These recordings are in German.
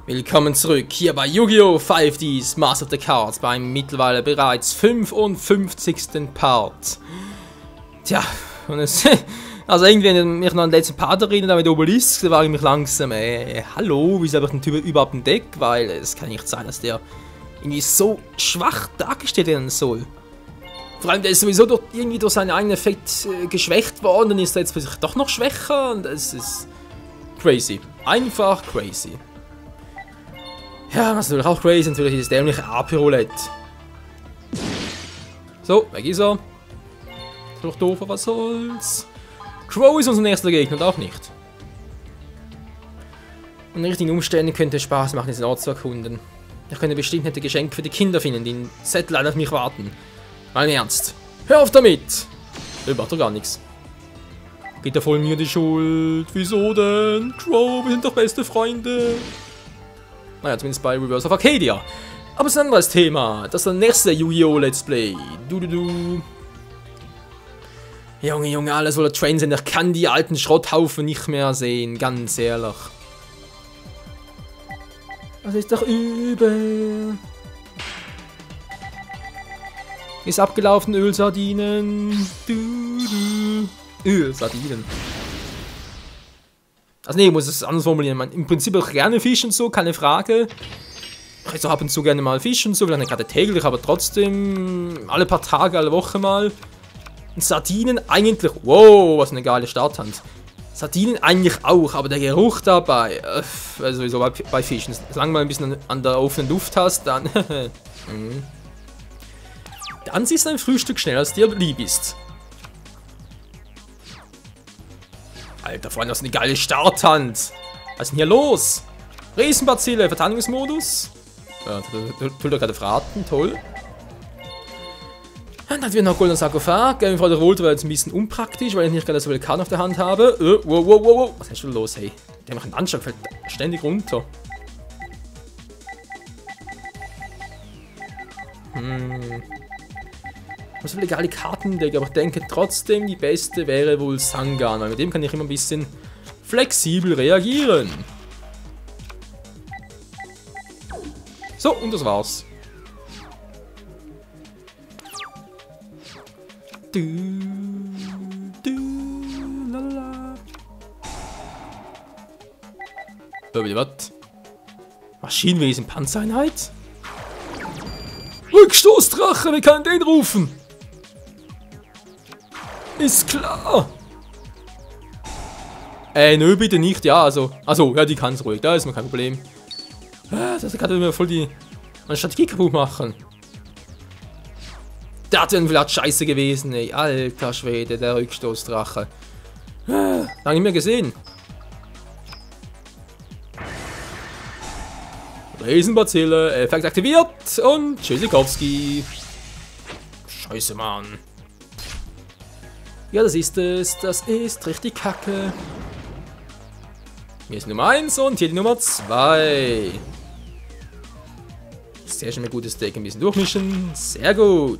Willkommen zurück hier bei Yu-Gi-Oh! 5Ds Master of the Cards beim mittlerweile bereits 55. Part. Tja, und es, also irgendwie, wenn ich mich noch an den letzten Part erinnere, mit Obelisk, da war ich mich langsam, hallo, wieso habe ich den Typ überhaupt entdeckt? Weil es kann nicht sein, dass der irgendwie so schwach dargestellt werden soll. Vor allem, der ist sowieso irgendwie durch seinen eigenen Effekt geschwächt worden, dann ist er jetzt plötzlich doch noch schwächer und es ist crazy. Einfach crazy. Ja, was natürlich auch crazy, natürlich ist dämliche AP-Roulette. So, weg ist er. Ist doch doof, aber was soll's. Crow ist unser nächster Gegner und auch nicht. Unter richtigen Umständen könnte es Spaß machen, diesen Ort zu erkunden. Ich könnte bestimmt nette Geschenke für die Kinder finden, die in Satellite auf mich warten. Mal im Ernst. Hör auf damit! Macht doch gar nichts. Geht er voll mir die Schuld? Wieso denn? Crow, wir sind doch beste Freunde. Naja, zumindest bei Reverse of Arcadia. Aber es ist ein anderes Thema. Das ist der nächste Yu-Gi-Oh! Let's Play. Junge, alles voller Train sind. Ich kann die alten Schrotthaufen nicht mehr sehen. Ganz ehrlich. Das ist doch übel. Ist abgelaufen, Ölsardinen. Ölsardinen. Also nee, ich muss es anders formulieren. Im Prinzip auch gerne Fisch und so, keine Frage. Ich esse auch ab und zu gerne mal Fisch und so, vielleicht nicht gerade täglich, aber trotzdem alle paar Tage, alle Woche mal. Und Sardinen eigentlich, wow, was eine geile Starthand. Sardinen eigentlich auch, aber der Geruch dabei, also sowieso bei Fischen. Solange du mal ein bisschen an der offenen Luft hast, dann dann siehst du ein Frühstück schneller, als dir lieb ist. Alter, Freunde, das ist eine geile Starthand. Was ist denn hier los? Riesenbazille, Verteidigungsmodus. Tut er gerade verraten, toll. Dann haben wir noch Golden Sarkophag. Frau der Wolte war jetzt ein bisschen unpraktisch, weil ich nicht gerade so viele Karten auf der Hand habe. Wow. Was ist schon los, hey? Der macht einen Anschlag, fällt ständig runter. Was für legale Kartendeck, aber ich denke trotzdem, die beste wäre wohl Sangan, weil mit dem kann ich immer ein bisschen flexibel reagieren. So, und das war's. Bitte was? Maschinenwesen Panzereinheit? Rückstoßdrache, wir können den rufen. Ist klar. Nö, bitte nicht, ja, also ja, die kann's ruhig, da ist mir kein Problem. Das kann mir voll meine Strategie kaputt machen. Der hat ja vielleicht scheiße gewesen, ey, alter Schwede, der Rückstoßdrache. Lange nicht mehr gesehen. Riesenbazille, Effekt aktiviert und Tschüssikowski. Scheiße, Mann. Ja, das ist es. Das ist richtig kacke. Hier ist Nummer 1 und hier die Nummer 2. Sehr schön, ein gutes Deck. Ein bisschen durchmischen. Sehr gut.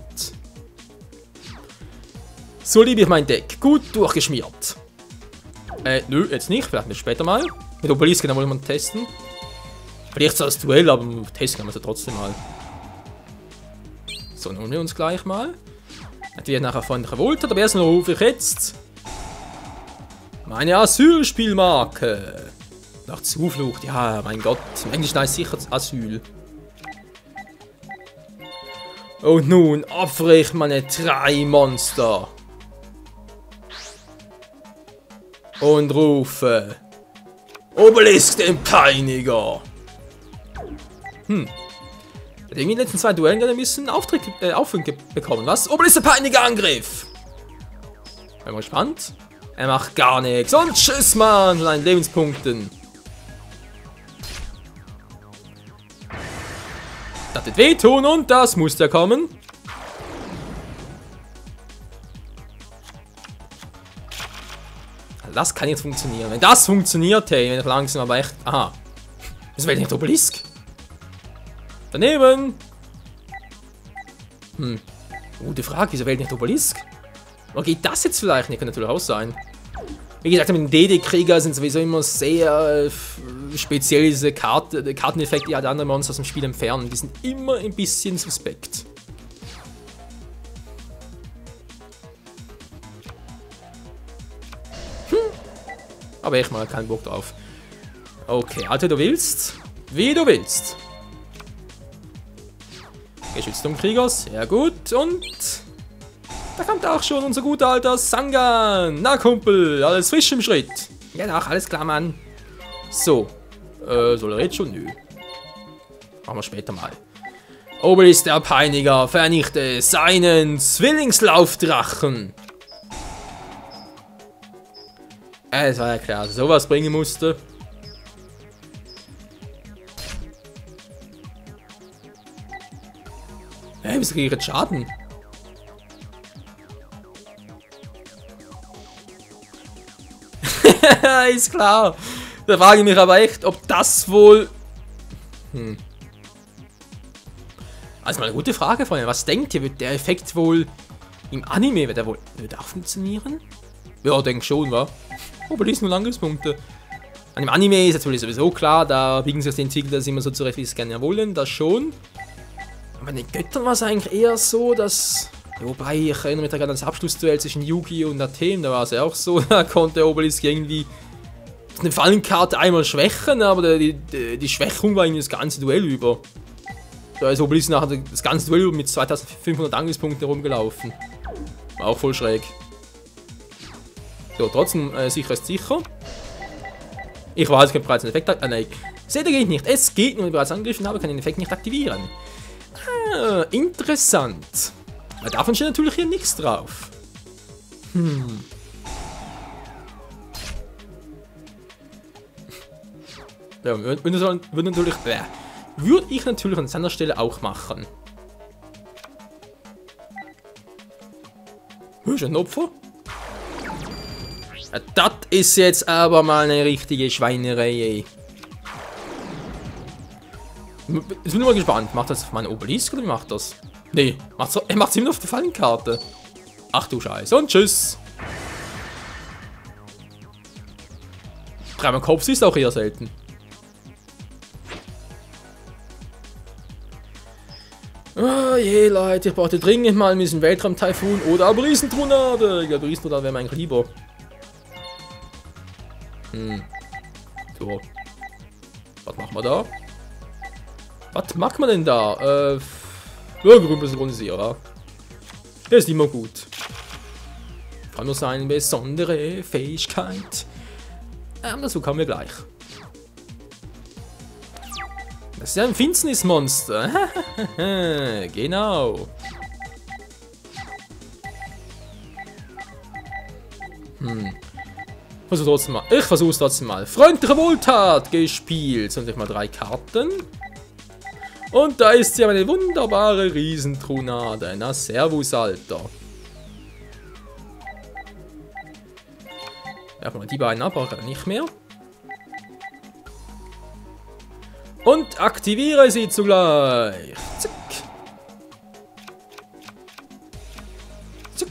So liebe ich mein Deck. Gut durchgeschmiert. Nö, jetzt nicht. Vielleicht später mal. Mit Obelisk, dann wollen wir mal testen. Vielleicht so als Duell, aber testen kann man es ja trotzdem mal. So, nun wir uns gleich mal. Natürlich nachher von der Revolte, aber erstmal rufe ich jetzt meine Asylspielmarke. Nach Zuflucht, ja, mein Gott. Im Englischen heißt sicher Asyl. Und nun opfere ich meine 3 Monster. Und rufe Obelisk den Peiniger. Hat irgendwie in den letzten 2 Duellen gerade ein bisschen Aufwind bekommen. Was? Obelisk der Peiniger Angriff. Bin mal gespannt. Er macht gar nichts. Und tschüss, Mann, von seinen Lebenspunkten. Das wird wehtun und das muss ja kommen. Das kann jetzt funktionieren. Wenn das funktioniert, hey, wenn ich langsam aber echt... Aha. Das wäre nicht Obelisk. Daneben. Gute Frage, wieso wählt nicht Obelisk? Oder geht das jetzt vielleicht nicht? Kann natürlich auch sein. Wie gesagt, mit den DD-Krieger sind sowieso immer sehr speziell diese Karteneffekte, die halt andere Monster aus dem Spiel entfernen. Die sind immer ein bisschen suspekt. Aber echt mal keinen Bock drauf. Okay, Alter, du willst? Wie du willst. Geschützturmkrieger, sehr gut. Und da kommt auch schon unser guter alter Sangan. Na Kumpel, alles frisch im Schritt. Ja doch, alles klar, Mann. So. Soll er jetzt schon? Nö. Machen wir später mal. Obelisk der Peiniger, vernichte seinen Zwillingslaufdrachen. Es war ja klar, dass sowas bringen musste. Hey, wieso kriege ich jetzt Schaden? Ist klar. Da frage ich mich aber echt, ob das wohl... Also mal eine gute Frage, Freunde. Was denkt ihr, wird der Effekt wohl im Anime, wird auch funktionieren? Ja, denke schon, wa? Obelisk nur Angriffspunkte. An dem Anime ist natürlich sowieso klar, da biegen sich die Entwickler das immer so zurecht, wie sie es gerne wollen, das schon. Aber bei den Göttern war es eigentlich eher so, dass... Wobei, ich erinnere mich da gerade an das Abschlussduell zwischen Yugi und Athen, da war es ja auch so, da konnte Obelisk irgendwie eine Fallenkarte einmal schwächen, aber die Schwächung war irgendwie das ganze Duell über. Da ist Obelisk nachher das ganze Duell über mit 2500 Angriffspunkten rumgelaufen. War auch voll schräg. So, trotzdem sicher ist sicher. Ich weiß, ich kann bereits einen Effekt nein. Seht ihr, geht nicht. Es geht nur, wenn ich bereits angegriffen habe, kann ich den Effekt nicht aktivieren. Ah, interessant. Aber davon steht natürlich hier nichts drauf. Ja, würde ich natürlich an seiner Stelle auch machen. Ist ein Opfer? Ja, das ist jetzt aber mal eine richtige Schweinerei, ey. Ich bin mal gespannt. Macht das auf meinen Obelisk oder wie macht das? Nee, er macht es immer auf der Fallenkarte. Ach du Scheiße. Und tschüss. Dreimal Kopf ist auch eher selten. Oh je, Leute, ich brauchte dringend mal ein bisschen Weltraum-Taifun oder aber Riesentronade. Ich glaube, Riesentronade wäre mir eigentlich lieber. So. Was machen wir da? Was macht man denn da? Ja, grün Synchronisierer. Der ist immer gut. Kann nur seine besondere Fähigkeit. Dazu kommen wir gleich. Das ist ja ein Finsternismonster. Genau. Ich versuch's trotzdem mal. Freundliche Wohltat gespielt. Sind mal 3 Karten. Und da ist ja eine wunderbare Riesentronade. Na, servus, Alter. Ja, mal die beiden ab, aber nicht mehr. Und aktiviere sie zugleich. Zack. Zack.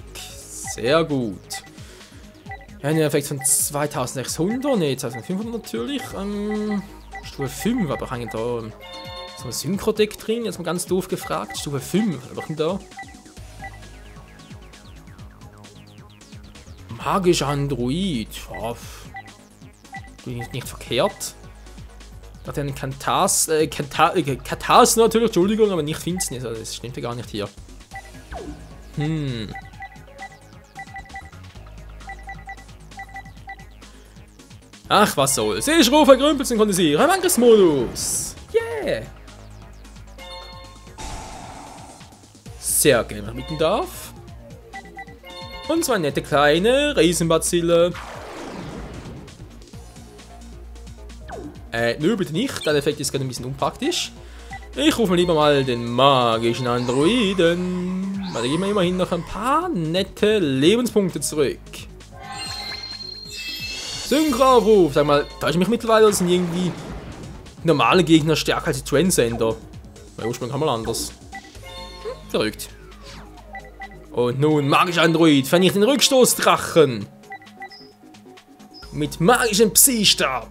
Sehr gut. Ja, ein Effekt von 2600, ne, 2500 natürlich. Stufe 5 war doch eigentlich da so ein Synchrodeck drin, jetzt mal ganz doof gefragt. Stufe 5, was war denn da? Magischer Android. Ja, nicht verkehrt. Da hat er einen Katas natürlich, Entschuldigung, aber nicht Finsternis, also das stimmt ja gar nicht hier. Ach, was soll's. Ich rufe Grümpel synchronisieren im Angriffsmodus. Yeah. Sehr gerne mitnehmen darf. Und zwar nette kleine Riesenbazille. Nö, bitte nicht. Der Effekt ist gerade ein bisschen unpraktisch. Ich rufe lieber mal den magischen Androiden. Da geben wir immerhin noch ein paar nette Lebenspunkte zurück. Synchroaufruf. Sag mal, täusche ich mich mittlerweile, oder sind irgendwie normale Gegner stärker als die Transcender? Weil ursprünglich haben wir anders. Verrückt. Und nun, magischer Android, vernichte den Rückstoßdrachen. Mit magischem Psi-Stab.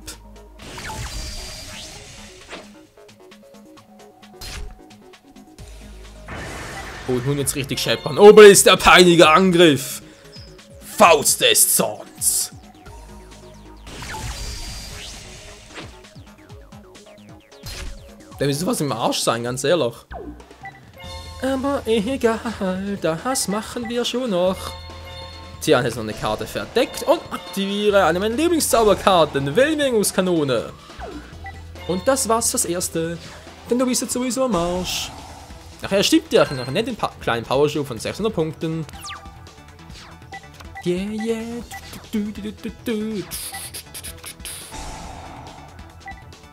Und nun jetzt richtig scheppern. Obelisk, der peinige Angriff. Faust des Zorns. Der müsste was im Arsch sein, ganz ehrlich. Aber egal, das machen wir schon noch. Tja, jetzt noch eine Karte verdeckt und aktiviere eine meiner Lieblingszauberkarten, Wellwingungskanone. Und das war's fürs Erste, denn du bist jetzt sowieso am Arsch. Nachher stirbt dir noch einen netten kleinen Powershow von 600 Punkten. Yeah, yeah.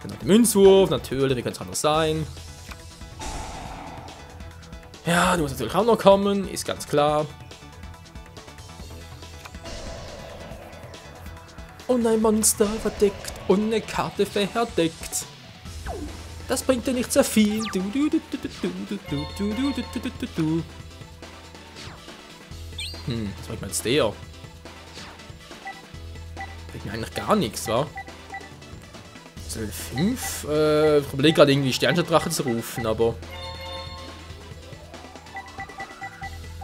Dann noch der Münzwurf, natürlich, wie könnte es anders sein. Ja, du musst natürlich auch noch kommen, ist ganz klar. Und ein Monster verdeckt und eine Karte verdeckt. Das bringt dir nicht sehr viel. Was bringt mir jetzt der? Bringt mir eigentlich gar nichts, wa? Level 5? Ich überlege gerade irgendwie Sternschardrache zu rufen, aber...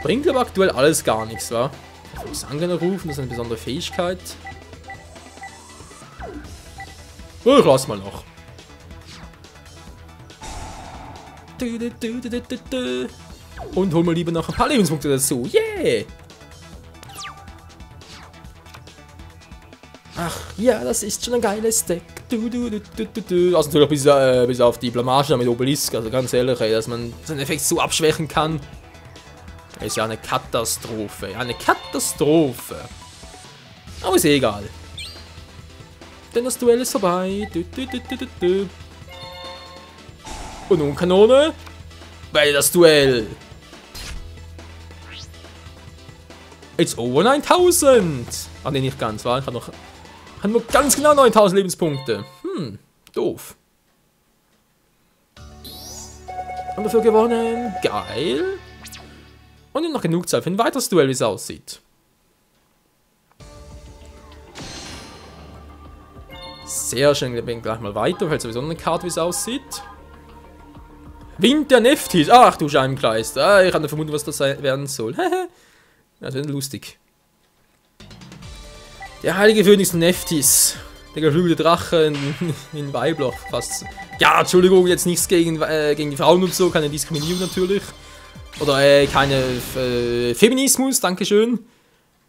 Bringt aber aktuell alles gar nichts, wa? Sangana rufen, das ist eine besondere Fähigkeit. Oh, ich lass mal noch. Und hol mal lieber noch ein paar Lebenspunkte dazu. Yeah! Ach ja, das ist schon ein geiles Deck. Also natürlich bis auf die Blamage mit Obelisk. Also ganz ehrlich, ey, dass man seinen Effekt so abschwächen kann. Ist ja eine Katastrophe. Eine Katastrophe. Aber ist eh egal. Denn das Duell ist vorbei. Und nun Kanone. Weil das Duell. It's over 9000. Ah ne, nicht ganz, war. Ich habe nur ganz genau 9000 Lebenspunkte. Doof. Und dafür gewonnen. Geil. Und noch genug Zeit für ein weiteres Duell, wie es aussieht. Sehr schön, wir gehen gleich mal weiter, weil sowieso eine Karte, wie es aussieht. Wind der Neftis. Ach du Scheibenkleist. Ah, ich hatte vermutet, was das werden soll. Das wird lustig. Der heilige Phönix Neftis. Der geflügelte Drache in Weibloch. Fast. Ja, Entschuldigung, jetzt nichts gegen die Frauen und so. Keine Diskriminierung natürlich. Oder keine Feminismus, dankeschön.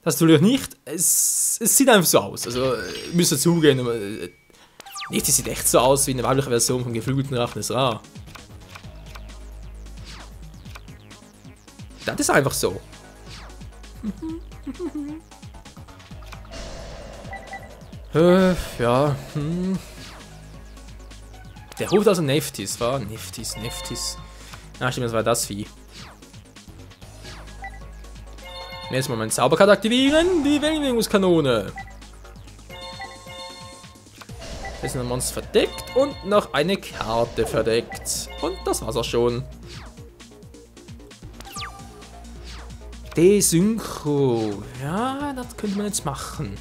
Das natürlich nicht. Es sieht einfach so aus. Also, müsst ihr zugehen. Aber, Neftis sieht echt so aus wie eine weibliche Version vom geflügelten Drachen. Das ist rar. Das ist einfach so. Ja. Der ruft also Neftis, war? Neftis. Ah, stimmt, das war das Vieh. Jetzt mal meine Zauberkarte aktivieren, die Wellwingungskanone. Jetzt ist ein Monster verdeckt und noch eine Karte verdeckt. Und das war's auch schon. Desynchro. Ja, das könnte man jetzt machen.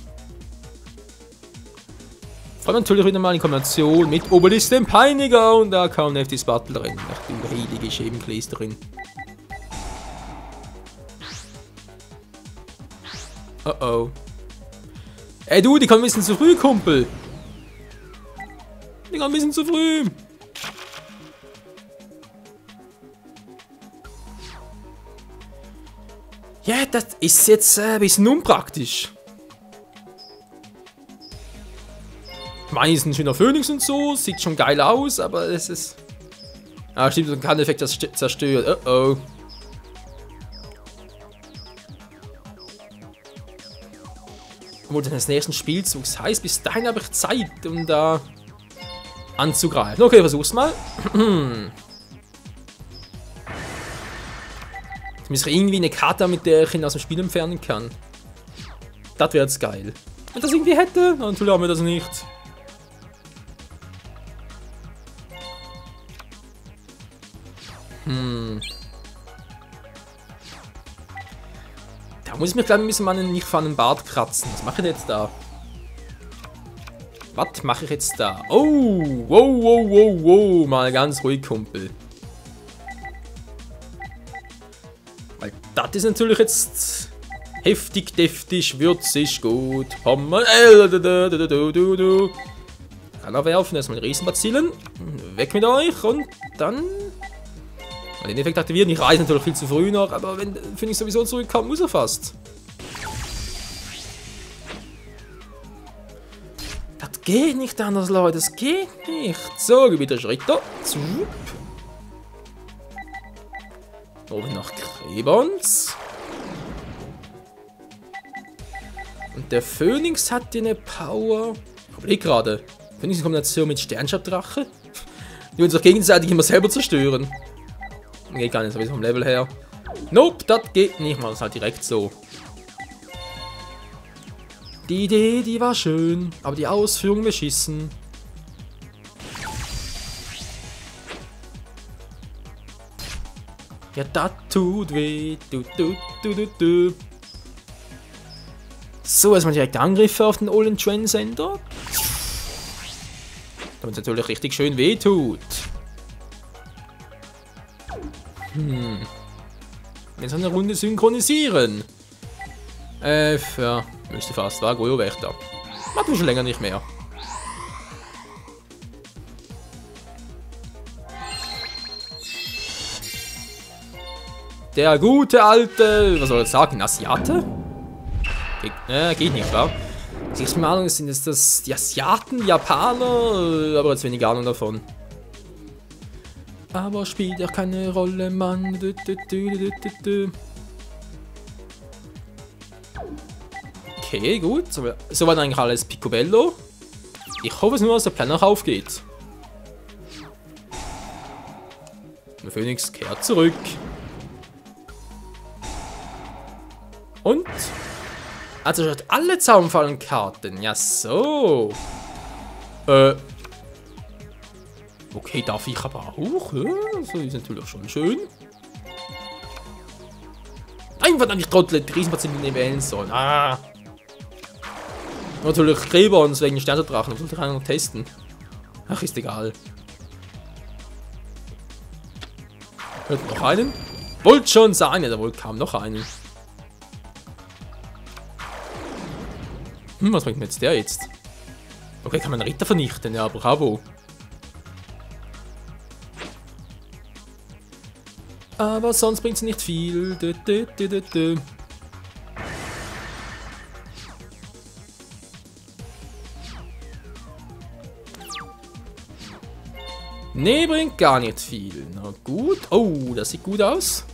Vor allem natürlich wieder mal in Kombination mit Obelisk dem Peiniger und da kam Neftis Battle drin. Ach du heilige Schebenkleisterin. Oh oh. Ey du, die kommen ein bisschen zu früh, Kumpel. Die kommen ein bisschen zu früh. Ja, das ist jetzt ein bisschen unpraktisch. Ich meine, ist ein schöner Phönix und so, sieht schon geil aus, aber es ist... Ah, stimmt, so ein Kann-Effekt, das zerstört. Oh oh. Obwohl des nächsten Spielzugs heißt, bis dahin habe ich Zeit, um da anzugreifen. Okay, versuch's mal. Jetzt muss ich irgendwie eine Karte, mit der ich ihn aus dem Spiel entfernen kann. Das wäre jetzt geil. Wenn ich das irgendwie hätte, natürlich haben wir das nicht. Da muss ich mir, glaube ich, ein bisschen meinen nicht fahrenden Bart kratzen. Was mache ich jetzt da? Was mache ich jetzt da? Oh, wow, wow, wow, wow. Mal ganz ruhig, Kumpel. Weil das ist natürlich jetzt heftig, deftig, würzig, gut. Hammer. Kann er werfen, erstmal den Riesenbazillen. Weg mit euch und dann. Den Effekt aktivieren. Ich reise natürlich viel zu früh noch, aber wenn Phoenix sowieso zurückkommt, muss er fast. Das geht nicht anders, Leute. Das geht nicht. So, wieder Schritte. Zup. Oben noch Krebons. Und der Phoenix hat eine Power. Ich überlege gerade. Phoenix in Kombination mit Sternschabdrache. Die uns auch gegenseitig immer selber zerstören. Geht gar nicht, sowieso vom Level her. Nope, das geht nicht mal. Das ist halt direkt so. Die Idee, die war schön, aber die Ausführung beschissen. Ja, das tut weh. So, erstmal direkt Angriffe auf den Olden Train Center. Damit es natürlich richtig schön weh tut. Jetzt eine Runde synchronisieren. Ja, müsste fast, war Goyo Wächter. Macht schon länger nicht mehr. Der gute alte, was soll ich sagen, Asiate? Geht nicht, wa? Ich meine, sind es das die Asiaten, Japaner, aber jetzt wenig Ahnung davon. Aber spielt ja keine Rolle, Mann. Okay, gut. So war eigentlich alles Picobello. Ich hoffe es nur, dass der Plan noch aufgeht. Der Phoenix kehrt zurück. Und? Also schaut alle Zaunfallenkarten. Ja, so. Okay, darf ich aber auch? Ja, das ist natürlich schon schön. Nein, verdammt, ich trottel, die Riesenpatienten nicht wählen sollen. Ah. Natürlich Krebons wegen Sterndrachen, das sollte ich noch testen. Ach, ist egal. Hört noch einen? Wollt schon sein, ja, da wohl kam noch einen. Was bringt mir jetzt der jetzt? Okay, kann man Ritter vernichten, ja, bravo. Aber sonst bringt es nicht viel. Nee, bringt gar nicht viel. Na gut. Oh, das sieht gut aus.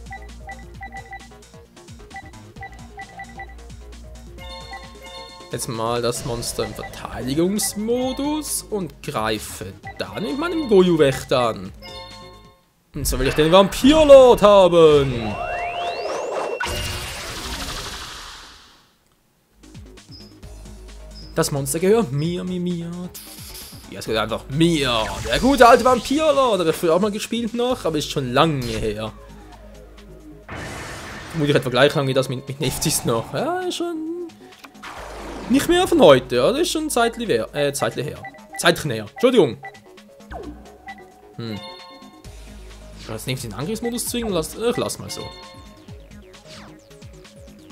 Jetzt mal das Monster im Verteidigungsmodus und greife dann mit meinem Goju-Wächter an. Und so will ich den Vampirlord haben. Das Monster gehört mir. Ja, es gehört einfach mir. Der gute alte Vampirlord. Der hat früher auch mal gespielt noch, aber ist schon lange her. Muss ich etwa gleich haben wie das mit Neftis noch. Ja, ist schon nicht mehr von heute. Ja, das ist schon zeitlich her. Entschuldigung. Jetzt nehmt den Angriffsmodus zwingen und lass mal so.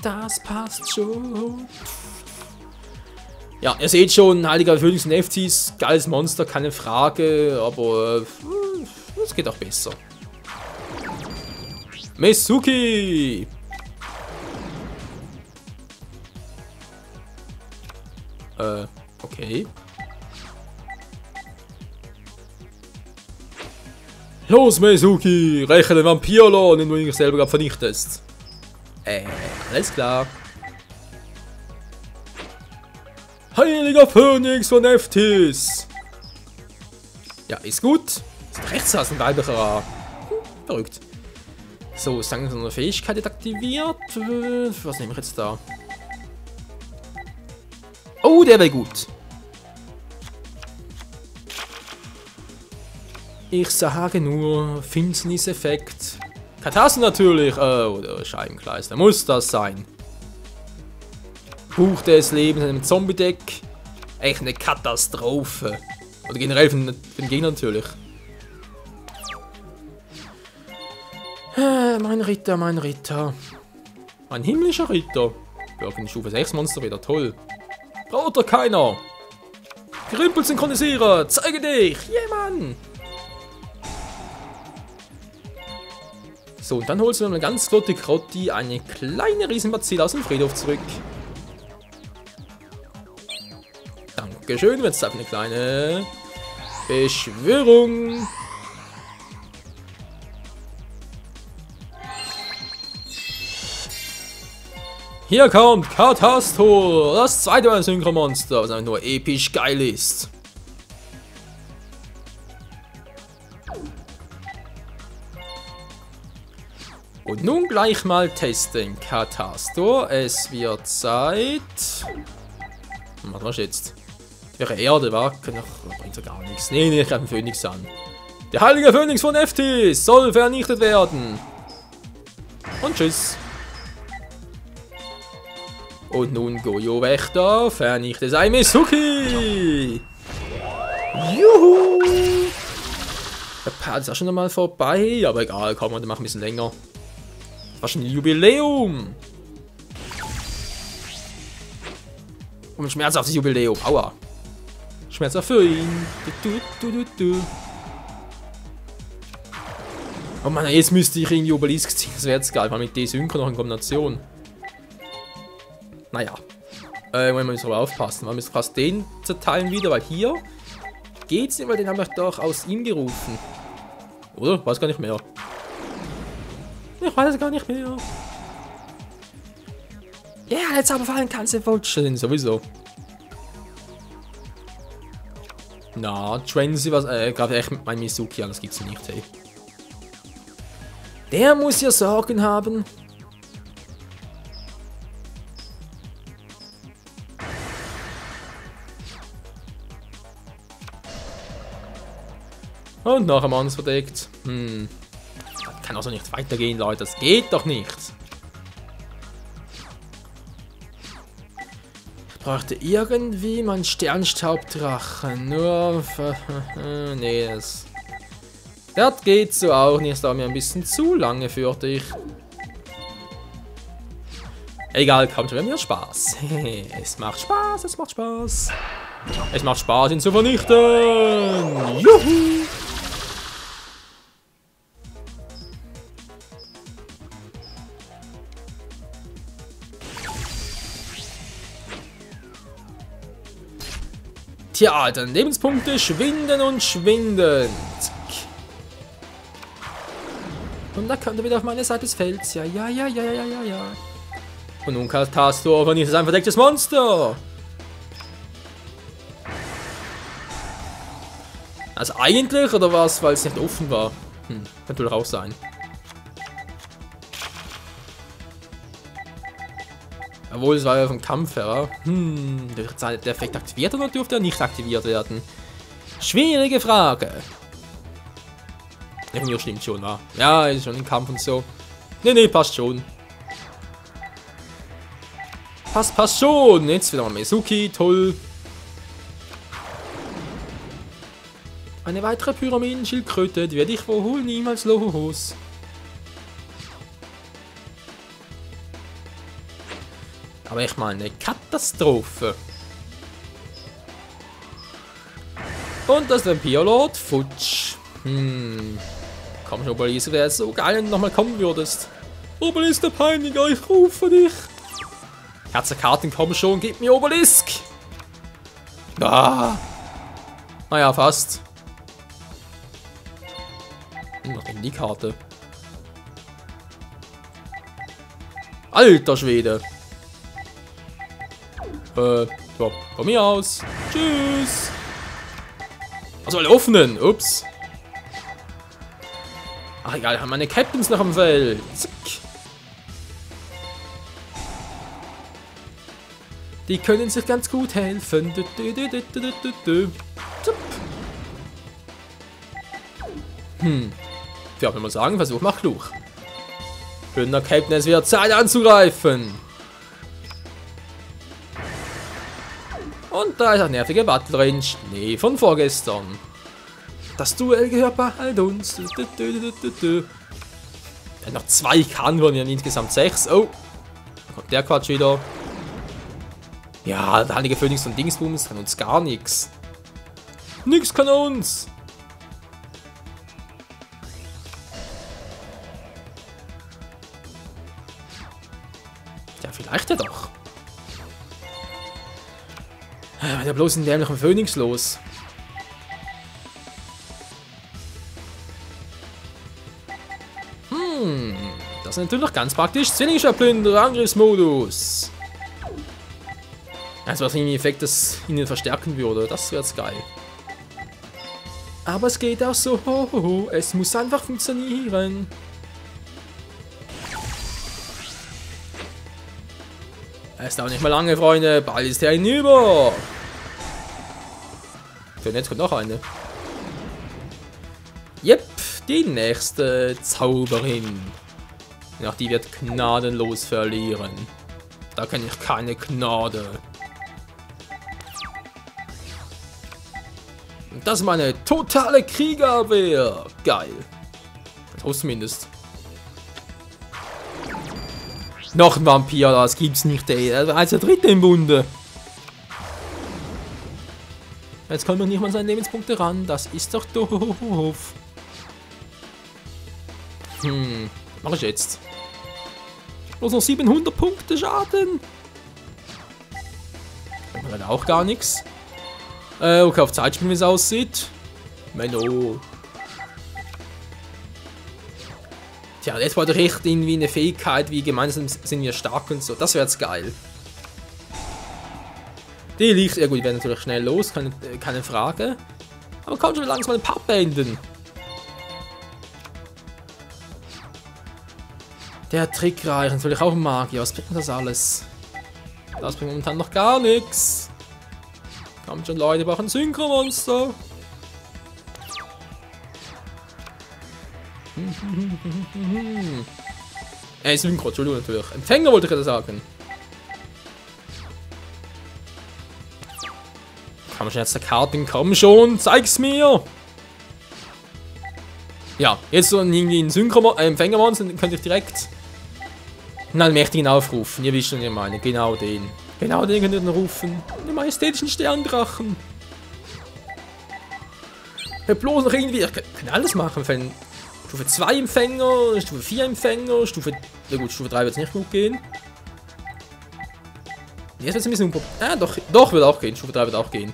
Das passt schon. Ja, ihr seht schon, Heiliger Phoenix und FTs, geiles Monster, keine Frage, aber es geht auch besser. Mezuki! Okay. Los, Mezuki! Räche den Vampirlord, den du dich selber gerade vernichtest. Alles klar. Heiliger Phönix von FTs! Ja, ist gut. Ist rechts aus ein weiblicher. Verrückt. So, sagen wir eine Fähigkeit aktiviert. Was nehme ich jetzt da? Oh, der wäre gut. Ich sage nur Finsternis-Effekt. Katassen natürlich. Oh, der Scheibenkleister. Muss das sein. Buch des Lebens in einem Zombie-Deck. Echt eine Katastrophe. Oder generell für den Gegner natürlich. Mein Ritter, mein Ritter. Ein himmlischer Ritter. Ja, für die Stufe 6 Monster wieder toll. Braucht doch keiner. Gerümpel-Synchronisierer, zeige dich! Mann! So, und dann holst du eine ganz flotte Krotti, eine kleine Riesenbazille aus dem Friedhof zurück. Dankeschön, jetzt auf eine kleine Beschwörung. Hier kommt Katastor, das zweite Synchromonster, was einfach nur episch geil ist. Und nun gleich mal testen. Katastor, es wird Zeit. Was jetzt? Wäre Erde, wa? Bringt ja gar nichts. Nee, ich greife den Phönix an. Der heilige Phönix von Eftis soll vernichtet werden. Und tschüss. Und nun Gojo Wächter, vernichte sein Mizuki! Juhu! Der Part ist auch schon einmal vorbei, aber egal, komm, wir machen ein bisschen länger. Das war schon ein Jubiläum! Und ein schmerzhaftes Jubiläum, aua! Schmerzhaft für ihn! Oh Mann, jetzt müsste ich irgendwie Obelisk ziehen, das wäre jetzt geil, mal mit D-Synchro noch in Kombination. Naja, wir müssen aber aufpassen. Wir müssen fast den zerteilen wieder, weil hier geht's nicht, weil den haben wir doch aus ihm gerufen. Oder? Weiß gar nicht mehr. Ich weiß es gar nicht mehr. Ja, jetzt aber fallen kannst du futschen, sowieso. Na, Trenzy, was, gerade echt mit meinem Mizuki an, das gibt's nicht, hey. Der muss ja Sorgen haben. Und noch einmal uns verdeckt. Kann also nicht weitergehen, Leute. Das geht doch nicht. Ich bräuchte irgendwie meinen Sternstaubdrachen. Nur... nee, das geht so auch nicht. Das dauert mir ein bisschen zu lange, fürchte ich. Egal, kommt schon, wir haben ja Spaß. Es macht Spaß, es macht Spaß. Es macht Spaß, ihn zu vernichten. Juhu! Tja, dann Lebenspunkte schwinden und schwinden. Zack. Und da kommt er wieder auf meine Seite des Felds. Ja. Und nun Katastor, vernichtet ein verdecktes Monster. Also eigentlich, oder was, weil es nicht offen war? Kann natürlich auch sein. Obwohl, es war ja vom Kampf her. Der Effekt aktiviert oder dürfte er nicht aktiviert werden? Schwierige Frage. Ja, mir stimmt schon, wa? Ja, ist schon im Kampf und so. Nee, passt schon. Passt schon. Jetzt wieder mal Mizuki, toll. Eine weitere Pyramidenschildkröte, die werde ich wohl niemals los. Aber ich meine, eine Katastrophe. Und das Vampirlord Futsch. Komm schon, Obelisk, wäre so geil, wenn du nochmal kommen würdest. Obelisk, der Peiniger, ich rufe dich. Herzerkarten, komm schon, gib mir Obelisk. Ah. Naja, fast. Noch die Karte. Alter Schwede. Ja, von mir aus. Tschüss. Also alle offenen. Ups. Ach egal, haben meine Captains noch am Feld. Zack. Die können sich ganz gut helfen. Ich würde mal sagen, Versuch macht klug. Bündner Captain, es wird Zeit anzugreifen. Und da ist ein nerviger Battle Range. Schnee von vorgestern. Das Duell gehört bald uns. Er hat noch 2 Kanone und insgesamt 6. Oh. Da kommt der Quatsch wieder. Ja, der heilige Phönix von Dingsbums kann uns gar nichts. Nix kann uns. Ja, vielleicht ja doch. Was ist bloß in dämlichem Phönix los? Das ist natürlich ganz praktisch. Zwillingsplünder, Angriffsmodus. Das war ein Effekt, das ihnen verstärken würde. Das wäre jetzt geil. Aber es geht auch so. Es muss einfach funktionieren. Es dauert nicht mal lange, Freunde. Bald ist er hinüber. So, jetzt kommt noch eine. Yep, die nächste Zauberin. Ja, die wird gnadenlos verlieren. Da kenne ich keine Gnade. Und das ist meine totale Kriegerwehr. Geil. Das zumindest. Noch ein Vampir, das gibt's nicht, ey. Als der dritte im Bunde. Jetzt kommt noch nicht mal seine Lebenspunkte ran. Das ist doch doof. Mach ich jetzt. Bloß noch 700 Punkte Schaden. Das hat auch gar nichts. Okay, auf Zeit spielen, wie es aussieht. Menno. Tja, jetzt war doch echt irgendwie eine Fähigkeit, wie gemeinsam sind wir stark und so. Das wäre jetzt geil. Die liegt, ja gut, die werden natürlich schnell los, keine Frage. Aber kann schon langsam den Part beenden. Der Trickreich, natürlich auch Magier. Was bringt das alles? Das bringt momentan noch gar nichts. Kommt schon, Leute, brauchen Synchromonster. Synchro, Entschuldigung, natürlich. Empfänger wollte ich ja sagen. Kann man schon jetzt der Karten, komm schon, zeig's mir! Ja, jetzt so irgendwie ein Empfängermonster, dann könnte ich direkt einen mächtigen aufrufen. Ihr wisst schon, was ich meine. Genau den. Genau den könnt ihr dann rufen. Den majestätischen Sterndrachen. Ja, bloß noch irgendwie. Ich kann alles machen. Wenn Stufe 2 Empfänger, Stufe 4 Empfänger, Stufe. Na gut, Stufe 3 wird es nicht gut gehen. Jetzt wird es ein bisschen doch wird auch gehen. Stufe 3 wird auch gehen.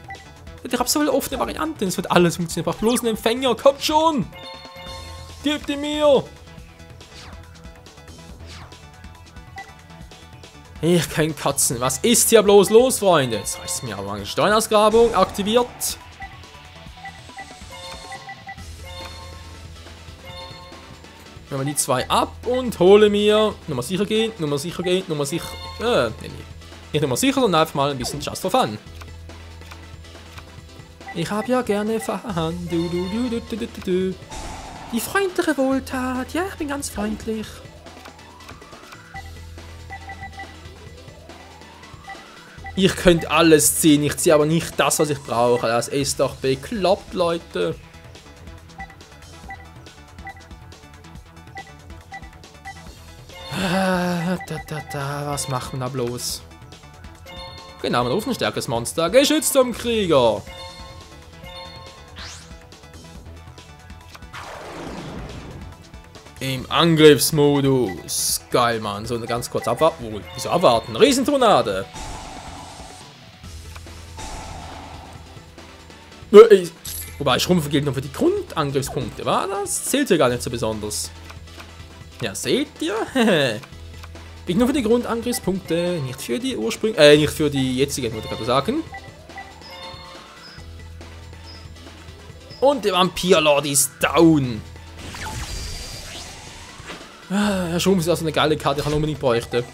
Ich habe so viele offene Varianten. Es wird alles funktionieren. Ich brauche bloß einen Empfänger. Kommt schon! Gebt ihn mir! Ich kann Katzen. Was ist hier bloß los, Freunde? Jetzt reicht es mir aber eine Steuerausgrabung aktiviert. Nehmen wir die 2 ab und hole mir. Nochmal sicher gehen, nochmal sicher gehen, nochmal sicher. Nee. Nicht nochmal sicher, sondern einfach mal ein bisschen just for fun. Ich hab ja gerne Fun. Die freundliche Wohltat. Ja, ich bin ganz freundlich. Ich könnte alles ziehen, ich ziehe aber nicht das, was ich brauche. Das ist doch bekloppt, Leute. Was machen wir da bloß? Genau, man ruft ein stärkeres Monster. Geschützt zum Krieger. Im Angriffsmodus. Geil, Mann. So eine ganz kurz abwarten. Wieso abwarten? Riesentornade. Wobei, Schrumpfen gilt nur für die Grundangriffspunkte. War das? Zählt ja gar nicht so besonders. Ja, seht ihr? Gilt nur für die Grundangriffspunkte. Nicht für die nicht für die jetzigen, würde ich gerade sagen. Und der Vampirlord ist down. Herr Schrumpf ist also eine geile Karte, die ich unbedingt bräuchte.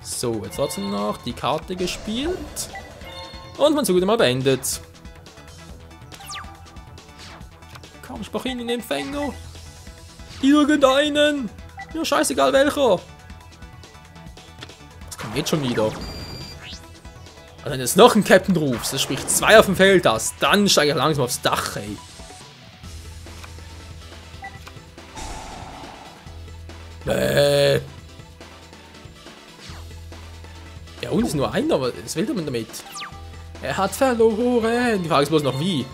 So, jetzt hat noch die Karte gespielt. Und man Zug mal beendet. Komm, sprach in den Empfänger. Irgendeinen. Ja, scheißegal welcher. Jetzt schon wieder. Und dann ist noch ein Captain drauf. Das spricht 2 auf dem Feld aus. Dann steige ich langsam aufs Dach, ey. Ja, und ist nur einer, aber was will man damit? Er hat verloren. Die Frage ist bloß noch wie.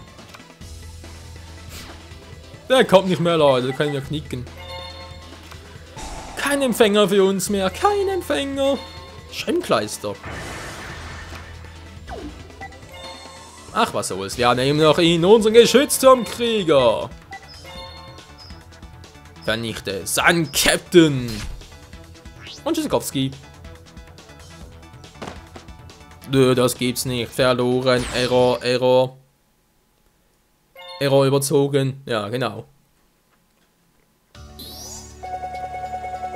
Der kommt nicht mehr, Leute. Da können wir knicken. Kein Empfänger für uns mehr. Kein Empfänger. Scheibenkleister. Ach, was soll's. Wir nehmen noch ihn, unseren Geschützturmkrieger. Vernichte sein Captain. Und Tschüssikowski. Nö, das gibt's nicht. Verloren. Error, Error. Error überzogen. Ja, genau.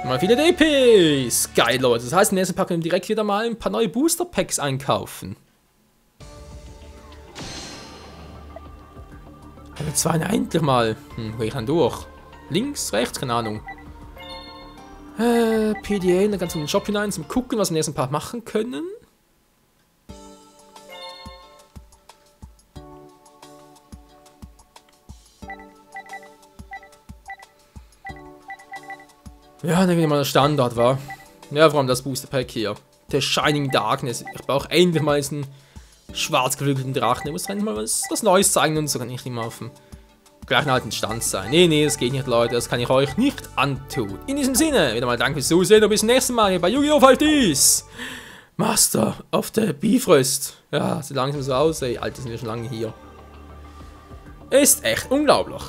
Mal viele DPs. Geil, Leute. Das heißt, im nächsten Pack können wir direkt wieder mal ein paar neue Booster Packs einkaufen. Jetzt war endlich mal. Wo ich dann durch? Links, rechts, keine Ahnung. PDA, dann ganz in den Shop hinein zum gucken, was wir im nächsten Part machen können. Ja, dann wieder mal der Standard, war. Ja, vor allem das Booster Pack hier. Der Shining Darkness. Ich brauche endlich mal diesen schwarz geflügelten Drachen. Ich muss endlich mal was Neues zeigen und so kann ich nicht mehr auf dem gleichen alten Stand sein. Nee, das geht nicht, Leute. Das kann ich euch nicht antun. In diesem Sinne, wieder mal danke fürs Zusehen und bis zum nächsten Mal hier bei Yu-Gi-Oh! 5Ds! Master of the Bifrost. Ja, sieht langsam so aus, ey. Alter, sind wir schon lange hier. Ist echt unglaublich.